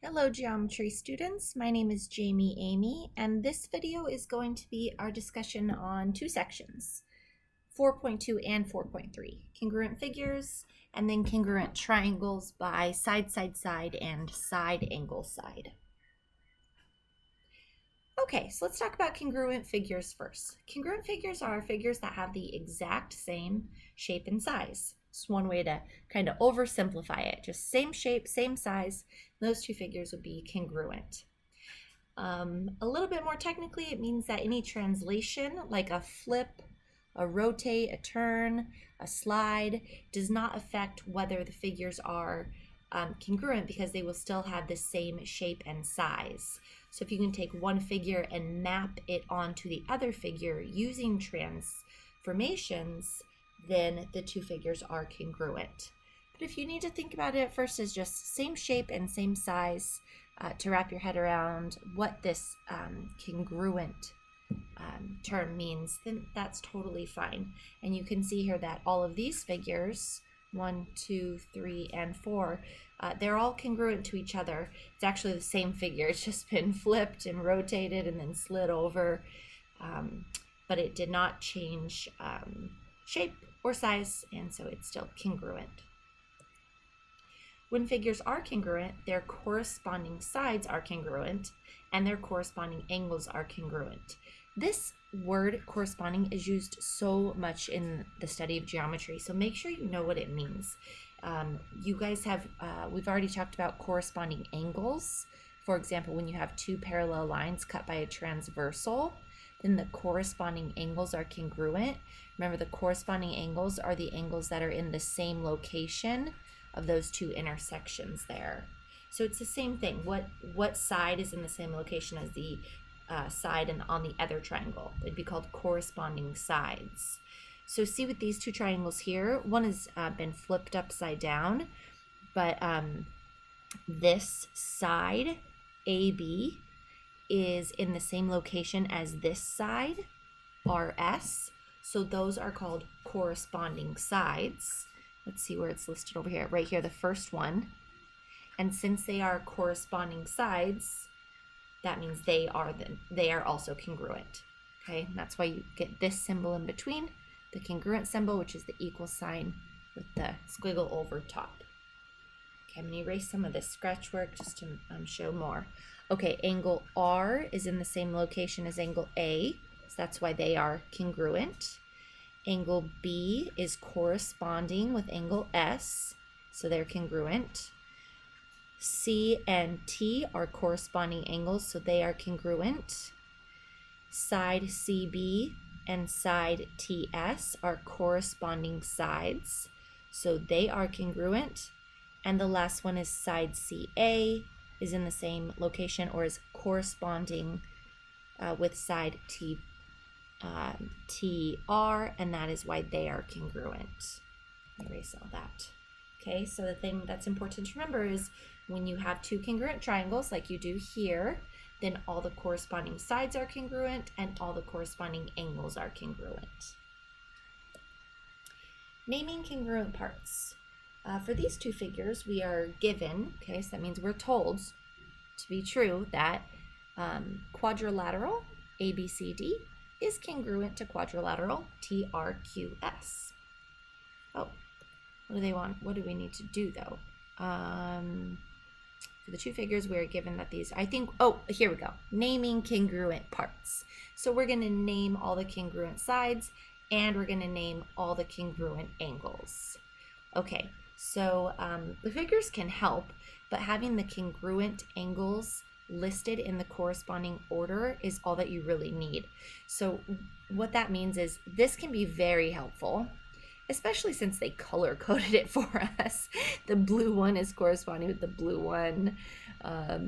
Hello geometry students, my name is Jami Emigh, and this video is going to be our discussion on two sections, 4.2 and 4.3, congruent figures, and then congruent triangles by Sidesideside and Sideangleside. Okay, so let's talk about congruent figures first. Congruent figures are figures that have the exact same shape and size. It's one way to kind of oversimplify it. Just same shape, same size. Those two figures would be congruent. A little bit more technically, it means that any translation, like a flip, a rotate, a turn, a slide, does not affect whether the figures are congruent because they will still have the same shape and size. So if you can take one figure and map it onto the other figure using transformations, then the two figures are congruent. But if you need to think about it at first as just same shape and same size to wrap your head around what this congruent term means, then that's totally fine. And you can see here that all of these figures, 1, 2, 3, and 4, they're all congruent to each other. It's actually the same figure. It's just been flipped and rotated and then slid over, but it did not change shape or size, and so it's still congruent. When figures are congruent, their corresponding sides are congruent and their corresponding angles are congruent. This word corresponding is used so much in the study of geometry, so make sure you know what it means. You guys have, we've already talked about corresponding angles. For example, when you have two parallel lines cut by a transversal, then the corresponding angles are congruent. Remember, the corresponding angles are the angles that are in the same location of those two intersections there. So it's the same thing. What side is in the same location as the side and on the other triangle? They'd be called corresponding sides. So see with these two triangles here, one has been flipped upside down, but this side, AB, is in the same location as this side, RS. So those are called corresponding sides. Let's see where it's listed over here. Right here, the first one. And since they are corresponding sides, that means they are also congruent. Okay, and that's why you get this symbol in between, the congruent symbol, which is the equal sign with the squiggle over top. Okay, I'm going to erase some of this scratch work just to show more. Okay, angle R is in the same location as angle A, so that's why they are congruent. Angle B is corresponding with angle S, so they're congruent. C and T are corresponding angles, so they are congruent. Side CB and side TS are corresponding sides, so they are congruent. And the last one is side CA is in the same location or is corresponding with side TR, and that is why they are congruent. Erase all that. Okay, so the thing that's important to remember is when you have two congruent triangles like you do here, then all the corresponding sides are congruent and all the corresponding angles are congruent. Naming congruent parts. For these two figures, we are given, okay, so that means we're told to be true that quadrilateral ABCD is congruent to quadrilateral TRQS. Oh, what do they want? What do we need to do though? For the two figures, we are given that these, oh, here we go. Naming congruent parts. So we're going to name all the congruent sides and we're going to name all the congruent angles. Okay, so the figures can help, but having the congruent angles listed in the corresponding order is all that you really need. So what that means is this can be very helpful, especially since they color coded it for us. The blue one is corresponding with the blue one. I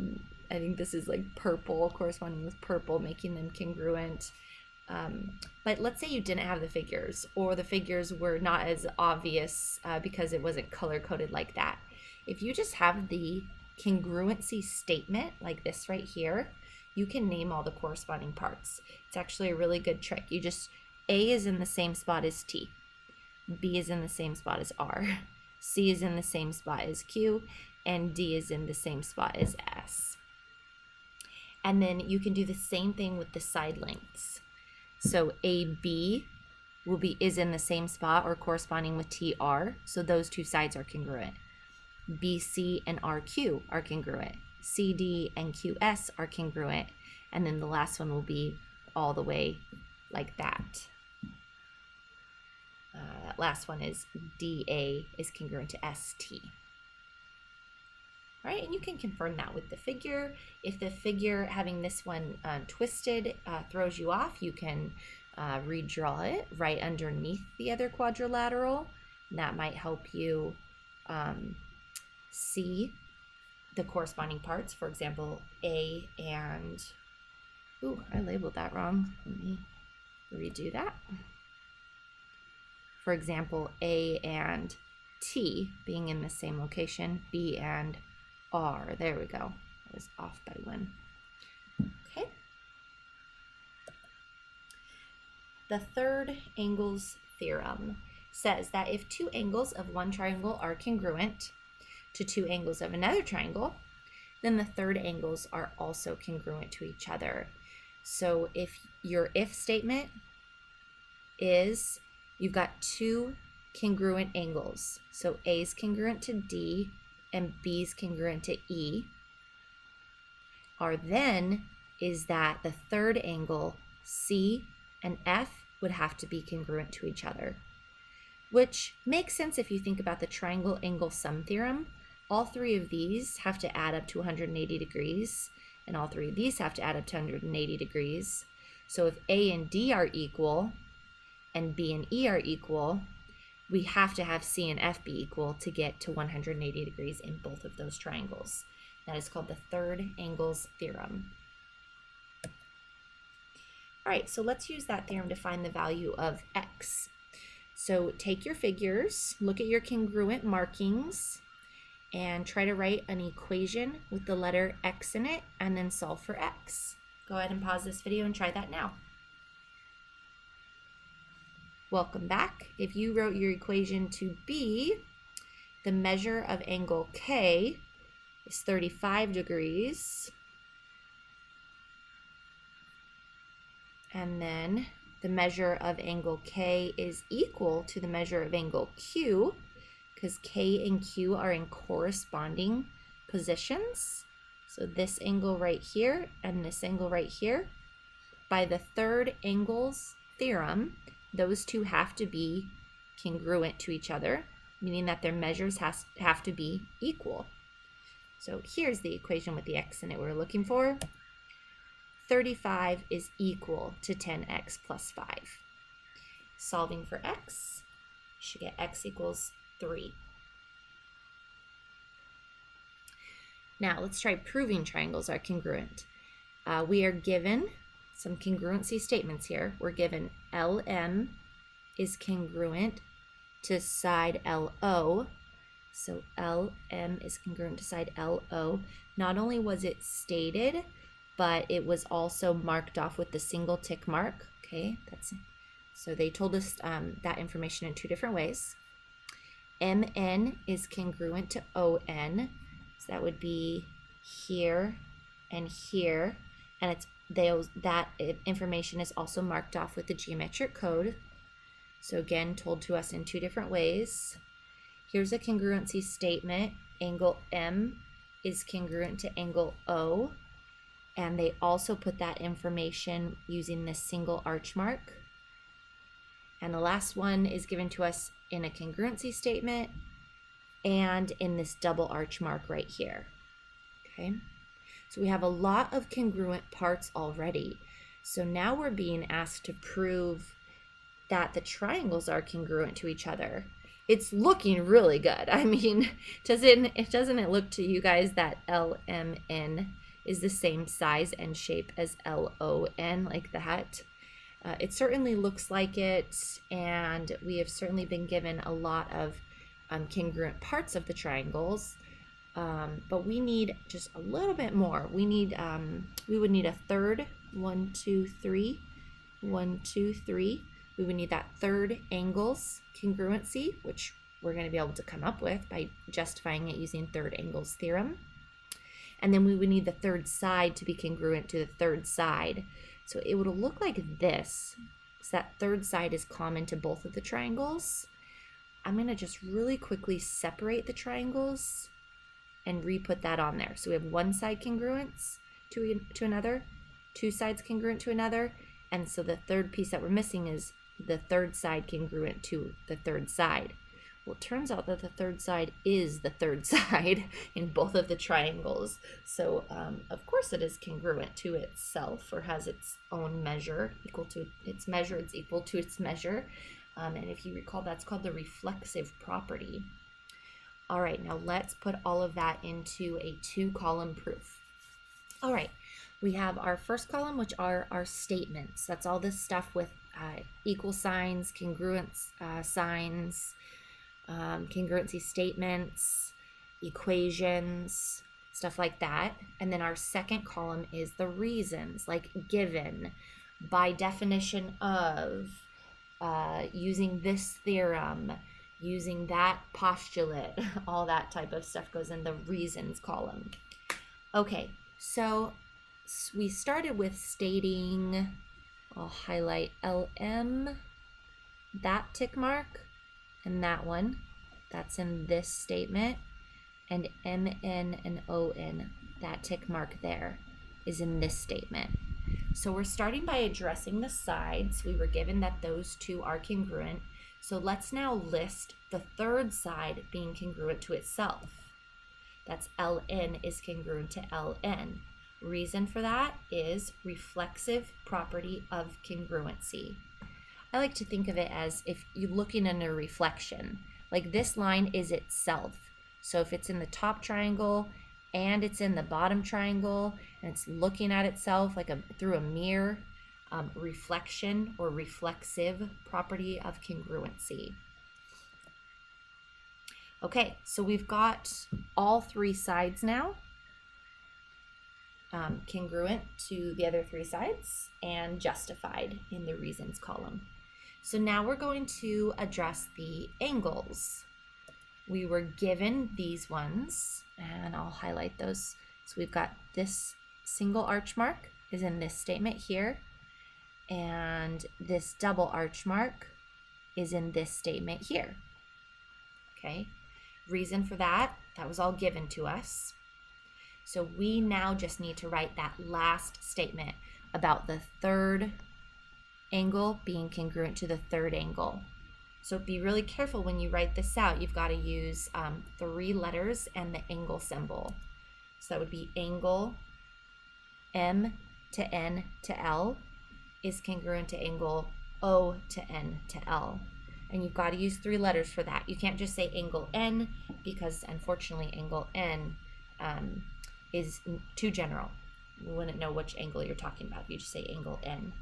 think this is like purple corresponding with purple, making them congruent. But let's say you didn't have the figures, or the figures were not as obvious because it wasn't color coded like that. If you just have the congruency statement like this right here, you can name all the corresponding parts. It's actually a really good trick. You just, A is in the same spot as T, B is in the same spot as R, C is in the same spot as Q, and D is in the same spot as S. And then you can do the same thing with the side lengths. So AB is in the same spot or corresponding with TR, so those two sides are congruent. BC and RQ are congruent. CD and QS are congruent. And then the last one will be all the way like that. That last one is DA is congruent to ST. All right, and you can confirm that with the figure. If the figure having this one twisted throws you off, you can redraw it right underneath the other quadrilateral. And that might help you see the corresponding parts. For example, A and, ooh, I labeled that wrong. Let me redo that. For example, A and T being in the same location, B and R. There we go. I was off by one. Okay. The third angles theorem says that if two angles of one triangle are congruent to two angles of another triangle, then the third angles are also congruent to each other. So if your if statement is you've got two congruent angles, so A is congruent to D and B is congruent to E, our then is that the third angle, C and F, would have to be congruent to each other, which makes sense if you think about the triangle angle sum theorem. All three of these have to add up to 180 degrees, and all three of these have to add up to 180 degrees. So if A and D are equal, and B and E are equal, we have to have C and F be equal to get to 180 degrees in both of those triangles. That is called the third angles theorem. All right, so let's use that theorem to find the value of X. So take your figures, look at your congruent markings, and try to write an equation with the letter X in it, and then solve for X. Go ahead and pause this video and try that now. Welcome back. If you wrote your equation to be the measure of angle K is 35 degrees, and then the measure of angle K is equal to the measure of angle Q, because K and Q are in corresponding positions. So this angle right here and this angle right here. By the third angles theorem, those two have to be congruent to each other, meaning that their measures have to be equal. So here's the equation with the X in it we're looking for. 35 is equal to 10x plus 5. Solving for X, you should get X equals 3. Now let's try proving triangles are congruent. We are given some congruency statements here. We're given LM is congruent to side LO. So LM is congruent to side LO. Not only was it stated, but it was also marked off with the single tick mark. Okay, so they told us that information in two different ways. MN is congruent to ON, so that would be here and here, and that information is also marked off with the geometric code. So again, told to us in two different ways. Here's a congruency statement. Angle M is congruent to angle O, and they also put that information using this single arch mark. And the last one is given to us in a congruency statement and in this double arch mark right here. Okay, so we have a lot of congruent parts already. So now we're being asked to prove that the triangles are congruent to each other. It's looking really good. I mean, doesn't it look to you guys that LMN is the same size and shape as LON, like that? It certainly looks like it, and we have certainly been given a lot of congruent parts of the triangles, but we need just a little bit more. We would need a third, 1, 2, 3, 1, 2, 3. We would need that third angles congruency, which we're going to be able to come up with by justifying it using third angle's theorem. And then we would need the third side to be congruent to the third side. So it would look like this. So that third side is common to both of the triangles. I'm going to just really quickly separate the triangles and re-put that on there. So we have one side congruence to another, two sides congruent to another, and so the third piece that we're missing is the third side congruent to the third side. Well, it turns out that the third side is the third side in both of the triangles. So, of course, it is congruent to itself, or has its own measure, equal to its measure, it's equal to its measure. And if you recall, that's called the reflexive property. All right, now let's put all of that into a 2-column proof. All right, we have our first column, which are our statements. That's all this stuff with equal signs, congruence signs, congruency statements, equations, stuff like that. And then our second column is the reasons, like given, by definition of, using this theorem, using that postulate, all that type of stuff goes in the reasons column. Okay, so we started with stating, I'll highlight LM, that tick mark, and that one, that's in this statement, and MN and ON, that tick mark there, is in this statement. So we're starting by addressing the sides. We were given that those two are congruent. So let's now list the third side being congruent to itself. That's LN is congruent to LN. Reason for that is reflexive property of congruency. I like to think of it as if you're looking in a reflection, like this line is itself. So if it's in the top triangle and it's in the bottom triangle and it's looking at itself like through a mirror, reflection or reflexive property of congruency. Okay, so we've got all three sides now, congruent to the other three sides and justified in the reasons column. So now we're going to address the angles. We were given these ones, and I'll highlight those. So we've got this single arch mark is in this statement here, and this double arch mark is in this statement here. Okay, reason for that was all given to us. So we now just need to write that last statement about the third angle being congruent to the third angle. So be really careful when you write this out. You've got to use 3 letters and the angle symbol. So that would be angle M to N to L is congruent to angle O to N to L. And you've got to use 3 letters for that. You can't just say angle N, because unfortunately angle N is too general. You wouldn't know which angle you're talking about if you just say angle N.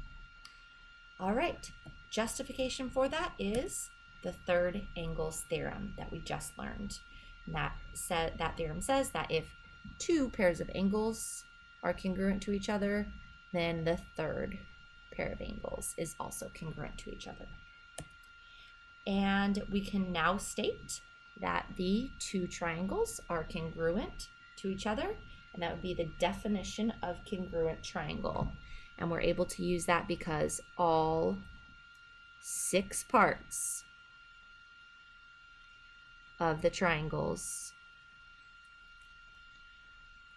All right, justification for that is the third angles theorem that we just learned. And that theorem says that if 2 pairs of angles are congruent to each other, then the third pair of angles is also congruent to each other. And we can now state that the 2 triangles are congruent to each other, and that would be the definition of congruent triangle. And we're able to use that because all 6 parts of the triangles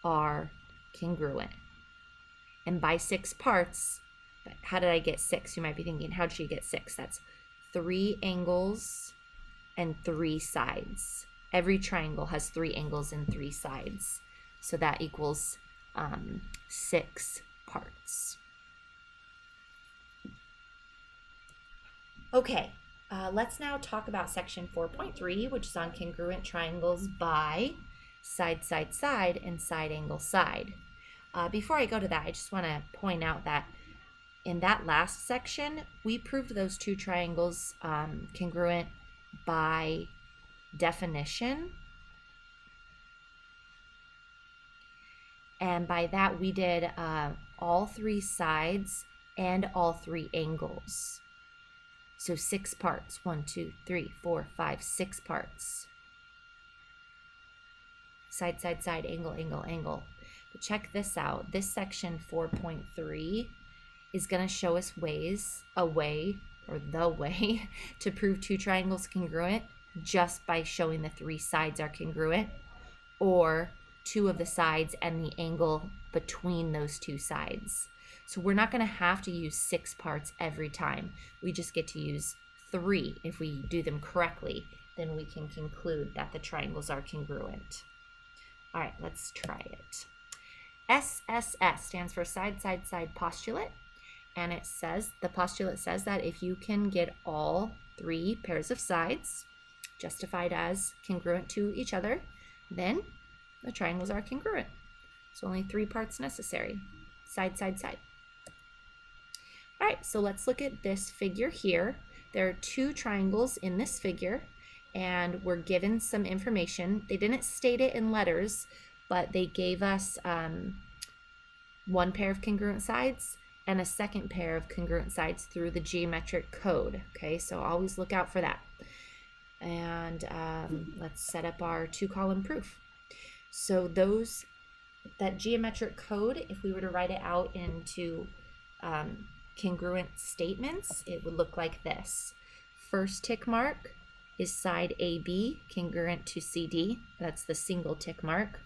are congruent. And by 6 parts, how did I get 6? You might be thinking, how did she get 6? That's 3 angles and 3 sides. Every triangle has 3 angles and 3 sides. So that equals 6 parts. Okay, let's now talk about section 4.3, which is on congruent triangles by side, side, side, and side, angle, side. Before I go to that, I just want to point out that in that last section, we proved those 2 triangles congruent by definition. And by that, we did all 3 sides and all 3 angles. So 6 parts. 1, 2, 3, 4, 5, 6 parts. Side, side, side, angle, angle, angle. But check this out. This section 4.3 is going to show us the way to prove two triangles congruent just by showing the 3 sides are congruent, or 2 of the sides and the angle between those 2 sides. So we're not going to have to use 6 parts every time. We just get to use 3. If we do them correctly, then we can conclude that the triangles are congruent. All right, let's try it. SSS stands for side-side-side postulate. And the postulate says that if you can get all 3 pairs of sides justified as congruent to each other, then the triangles are congruent. So only 3 parts necessary. Side, side, side. All right, so let's look at this figure here. There are 2 triangles in this figure, and we're given some information. They didn't state it in letters, but they gave us 1 pair of congruent sides and a 2nd pair of congruent sides through the geometric code. Okay, so always look out for that. And let's set up our 2-column proof. So that geometric code, if we were to write it out into congruent statements, it would look like this. First tick mark is side AB congruent to CD. That's the single tick mark.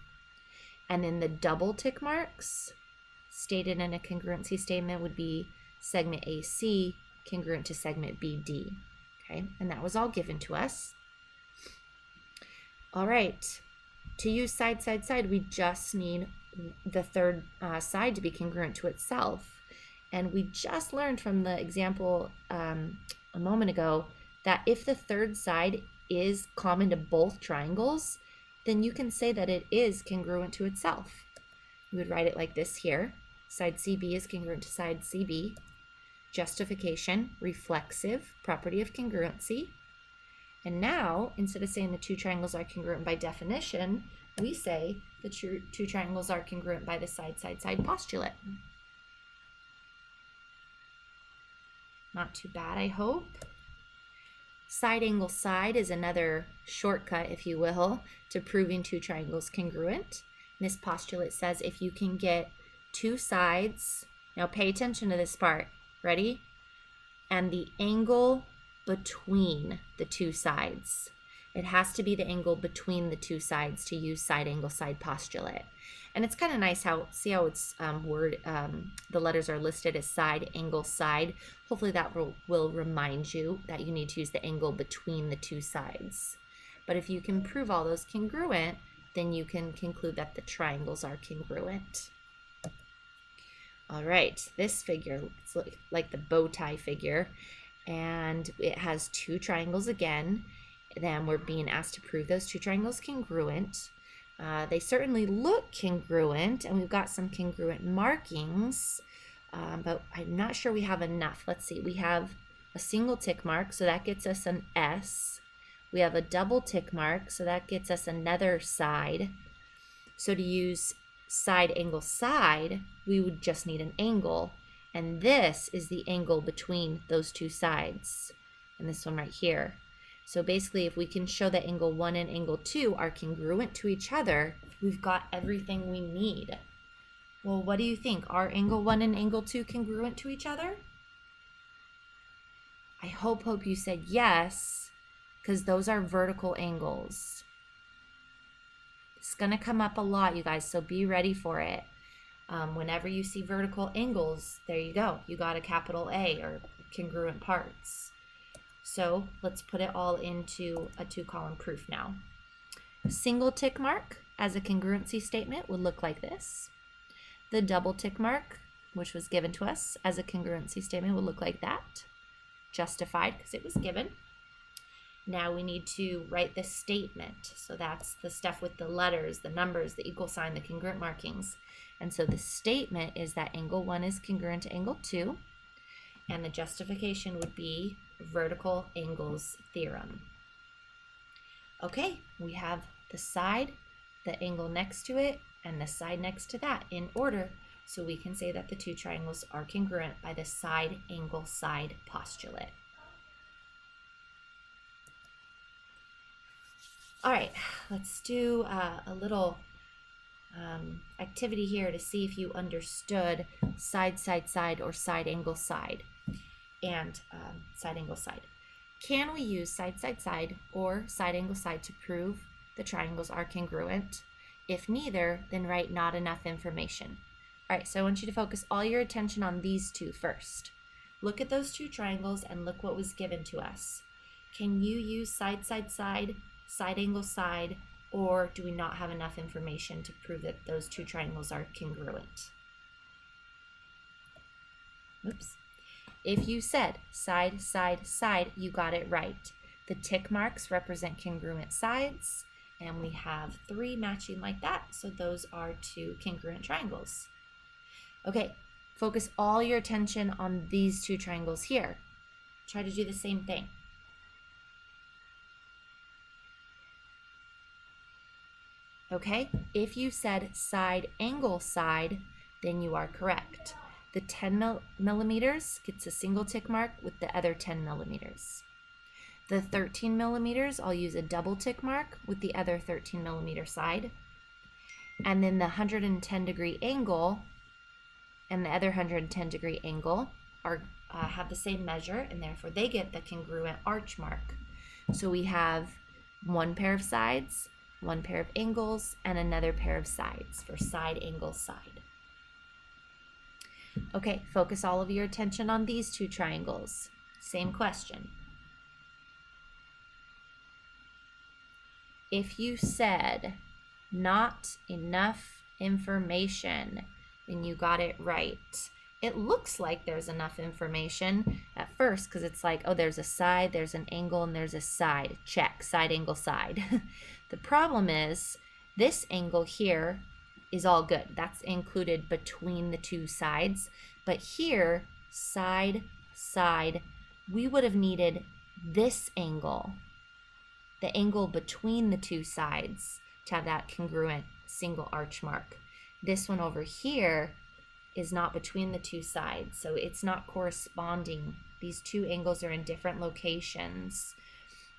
And then the double tick marks stated in a congruency statement would be segment AC congruent to segment BD. Okay, and that was all given to us. All right, to use side, side, side, we just need the 3rd side to be congruent to itself. And we just learned from the example a moment ago that if the 3rd side is common to both triangles, then you can say that it is congruent to itself. We would write it like this here. Side CB is congruent to side CB. Justification, reflexive, property of congruency. And now, instead of saying the 2 triangles are congruent by definition, we say the 2 triangles are congruent by the side, side, side postulate. Not too bad, I hope. Side angle side is another shortcut, if you will, to proving 2 triangles congruent. And this postulate says if you can get 2 sides, now pay attention to this part, ready? And the angle between the 2 sides. It has to be the angle between the 2 sides to use side angle side postulate. And it's kind of nice see how it's the letters are listed as side angle side. Hopefully that will remind you that you need to use the angle between the 2 sides. But if you can prove all those congruent, then you can conclude that the triangles are congruent. All right, this figure looks like the bow tie figure, and it has 2 triangles again. Then we're being asked to prove those 2 triangles congruent. They certainly look congruent, and we've got some congruent markings, but I'm not sure we have enough. Let's see, we have a single tick mark, so that gets us an S. We have a double tick mark, so that gets us another side. So to use side angle side, we would just need an angle, and this is the angle between those 2 sides, and this one right here. So basically, if we can show that angle 1 and angle 2 are congruent to each other, we've got everything we need. Well, what do you think? Are angle 1 and angle 2 congruent to each other? I hope you said yes, because those are vertical angles. It's going to come up a lot, you guys, so be ready for it. Whenever you see vertical angles, there you go. You got a capital A, or congruent parts. So let's put it all into a 2-column proof now. A single tick mark as a congruency statement would look like this. The double tick mark, which was given to us as a congruency statement, would look like that. Justified because it was given. Now we need to write the statement. So that's the stuff with the letters, the numbers, the equal sign, the congruent markings. And so the statement is that angle 1 is congruent to angle 2. And the justification would be vertical angles theorem. Okay, we have the side, the angle next to it, and the side next to that in order, so we can say that the 2 triangles are congruent by the side angle side postulate. All right, let's do a little activity here to see if you understood side, side, side, or side, angle, side, and side, angle, side. Can we use side, side, side, or side, angle, side to prove the triangles are congruent? If neither, then write not enough information. All right, so I want you to focus all your attention on these two first. Look at those two triangles and look what was given to us. Can you use side, side, side, side, angle, side, or do we not have enough information to prove that those two triangles are congruent? Oops. If you said side, side, side, you got it right. The tick marks represent congruent sides, and we have 3 matching like that, so those are 2 congruent triangles. Okay, focus all your attention on these 2 triangles here. Try to do the same thing. Okay, if you said side, angle, side, then you are correct. The 10 millimeters gets a single tick mark with the other 10 millimeters. The 13 millimeters, I'll use a double tick mark with the other 13 millimeter side. And then the 110 degree angle and the other 110 degree angle are have the same measure, and therefore they get the congruent arch mark. So we have 1 pair of sides, 1 pair of angles, and another pair of sides for side, angle, side. Okay, focus all of your attention on these 2 triangles. Same question. If you said not enough information, then you got it right. It looks like there's enough information at first because it's like, oh, there's a side, there's an angle, and there's a side. Check, side, angle, side. The problem is this angle here is all good. That's included between the 2 sides. But here, side, side, we would have needed this angle, the angle between the 2 sides, to have that congruent single arch mark. This one over here is not between the 2 sides, so it's not corresponding. These 2 angles are in different locations.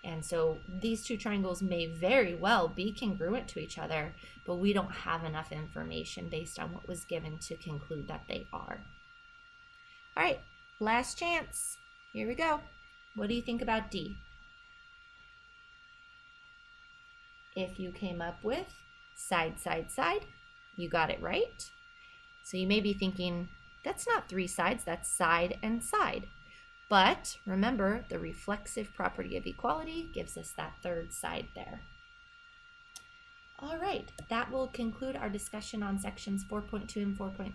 And so these 2 triangles may very well be congruent to each other, but we don't have enough information based on what was given to conclude that they are. All right, last chance. Here we go. What do you think about D? If you came up with side, side, side, you got it right. So you may be thinking, that's not 3 sides, that's side and side. But remember, the reflexive property of equality gives us that 3rd side there. All right, that will conclude our discussion on sections 4.2 and 4.3.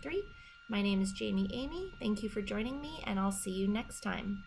My name is Jami Emigh. Thank you for joining me, and I'll see you next time.